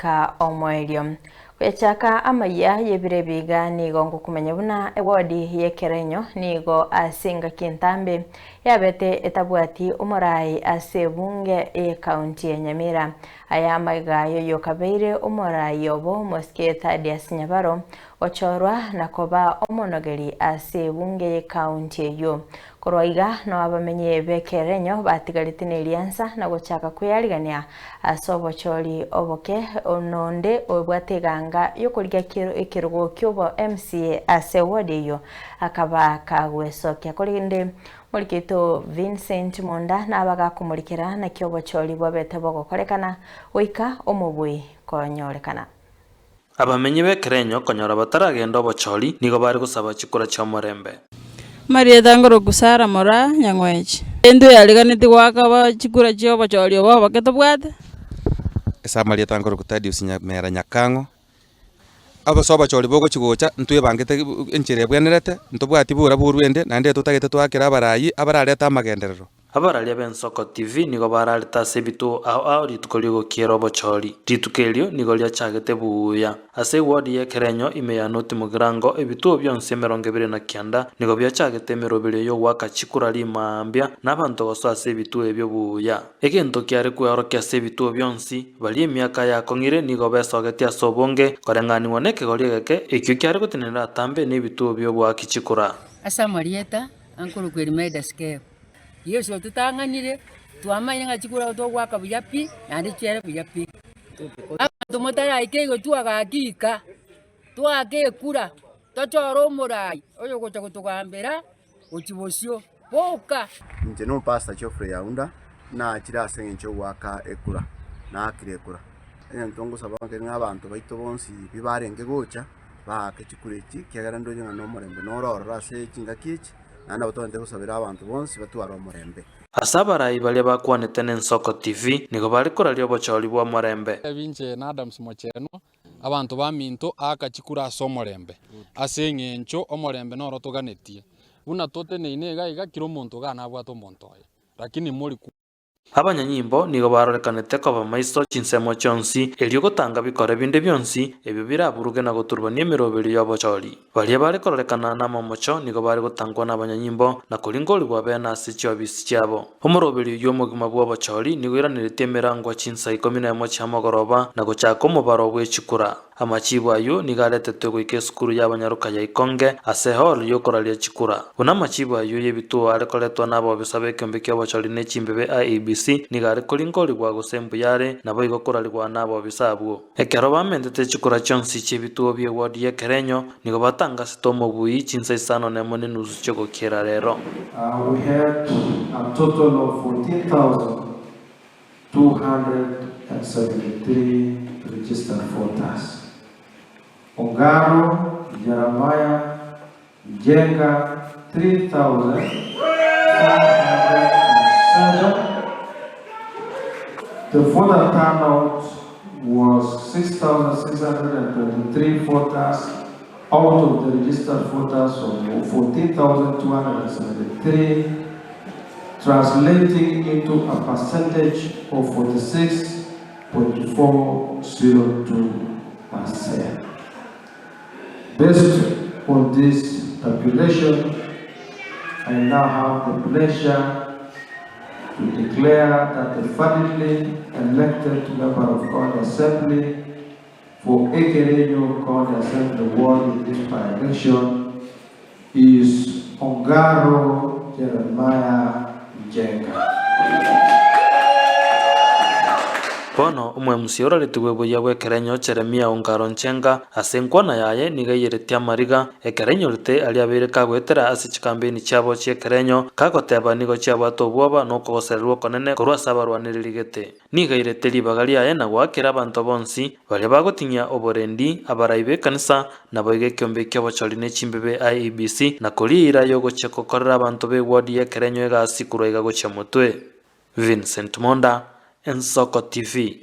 goika omwerio kwechaka amaya yebire biga nigo ngukumenya buna ewodi yekerenyo nigo asinga kintambe yabete etabwati umurai ase bunge e county ya Nyamira aya maiga yoyo kabeire umurai yobo mosketa Dias Nyabaro ochorwa nakoba omonogeri ase bunge ye county yo korwaiga no abamenye bekerenyo batigaritine Eliansa na gochaka kuyarigania asobochori oboke ononde obwateganga yokurya ikirugo kyobo MCA ase wodi yo akaba kagwesokia korinde Mulikito Vincent Monda nabaga kumurikira na kyobochori bwabete bogokorekana oika omubui konyorekana abamenyi bekerenyo konyora bataragenda obochori nigo bari gusaba chikura cha Morembe Maria Tangoro Gusara Mora Nyangwechi endo yaliganite gwaka chikura cha obochori obo baketo bwate esa Maria Tangoro Gutadius Nyamera Nyakango abasoba chori bogo chigocha ntwe bangete enchere bwenerete ntobwati bura burwende nande tutagete twakira abarayi abarareta amagenderero abarali b'Ensoko TV nigo barareta sebitu ao ritukoligo kiero bochori ritukelio nigo lyachagete buya ase wodi yekerenyo imeyanoti mugirango ebituo byonse 29 nigo byachagete merobere yo waka chikura limambya nabantu goso ase ebituo ebyo buya egento kiare kworokia ase ebituo byonsi bali emyaka yakongire nigo besogete asobonge korengani woneke goriegeke ekyo kiare gutinera tambe n'ebituo byo bwaki chikura asa Marieta ankuru kwerimeda scale yeso tutanganire twamanya ngachikura twaka buyapi nandi cyere buyapi abantu motara ikego twagakika twagekura tochoro murai oyo gocha kutugambira ukibosyo boka nje no pastor Geoffrey Yaunda na akira asenge cyo waka ekura na akirekura entongo sabanke n'abantu baito bonsi bibarenge gocha bake chikureki kyagarando nyina no Morembe norora ase kingakichi nanda batonde gusabira abantu bonsi batwara Morembe asabarayi bali bakwanete n'Ensoko TV nigo bari koralia obochori bwa Morembe ebinche na Adams Mocheno abantu baminto akachikura so Morembe ase ng'encho omorembe noro toganetie buna tote neinega igakira omonto gana bwato omonto oyo lakini muri abanyanyimbo nigo barorekanete koba maiso chinsemo chonsi elio gotanga bikore binde byonsi ebyo biraburuge na goturbania emeroberi y'obochori bali bari kororekana na momocho nigo bari gotangwa n'abanyanyimbo na kolingoli bwa bena ase chiobisi chiabo omoroberi y'omogima bw'obochori nigo iranirete emerangwa chinsa 11 chiamogoroba na gochaka omobaro bw'echikura amachibu ayo nigo aretete goika esukuru y'abanyaruka ya Ikonge ase hall yokoralia chikura buna amachibu ayo y'ebituo arekoretwa n'abo bisaba ekiombe ky'obochori n'echimbebe IEBC nigo arekolingoli bwa gosembuyare nabo igokorarigwa n'abo bisabwo ekero bamendete chikura chionsi chi'ebituo bya wodi yekerenyo nigo batangasete omobui chinsa 5.5 chogokera rero we had a total of 14,273 registered voters. Ongaro, Jeremiah, Jenga, 3,507. The voter turnout was 6,623 voters out of the registered voters of 14,273, translating into a percentage of 46.402%. Based on this tabulation, I now have the pleasure to declare that the validly elected member of County Assembly for Ekerenyo County Assembly ward in this by-election is Ongaro Jeremiah Jenga. bono umwe musiora litugwe buya bwekerenyo Jeremia Ongaro Nchenga ase nkwana yaye niga yeretia amariga ekerenyo rite ali abere kagwetera ase chikambeni chiabo chiekerenyo kagoteba nigo chiabwato obwoba nokogosererwa konene korwa sabarwaniriri gete niga irete libagali yaye na gwakira abantu bonsi bali bagotinya oborendi abarayi kanisa nabo igekiombe ky'obochori n'echimbebe IEBC na kuriira yo gochekokorera abantu be wodi yekerenyo egasi kurwa igagocha mutwe Vincent Monda Ensoko TV.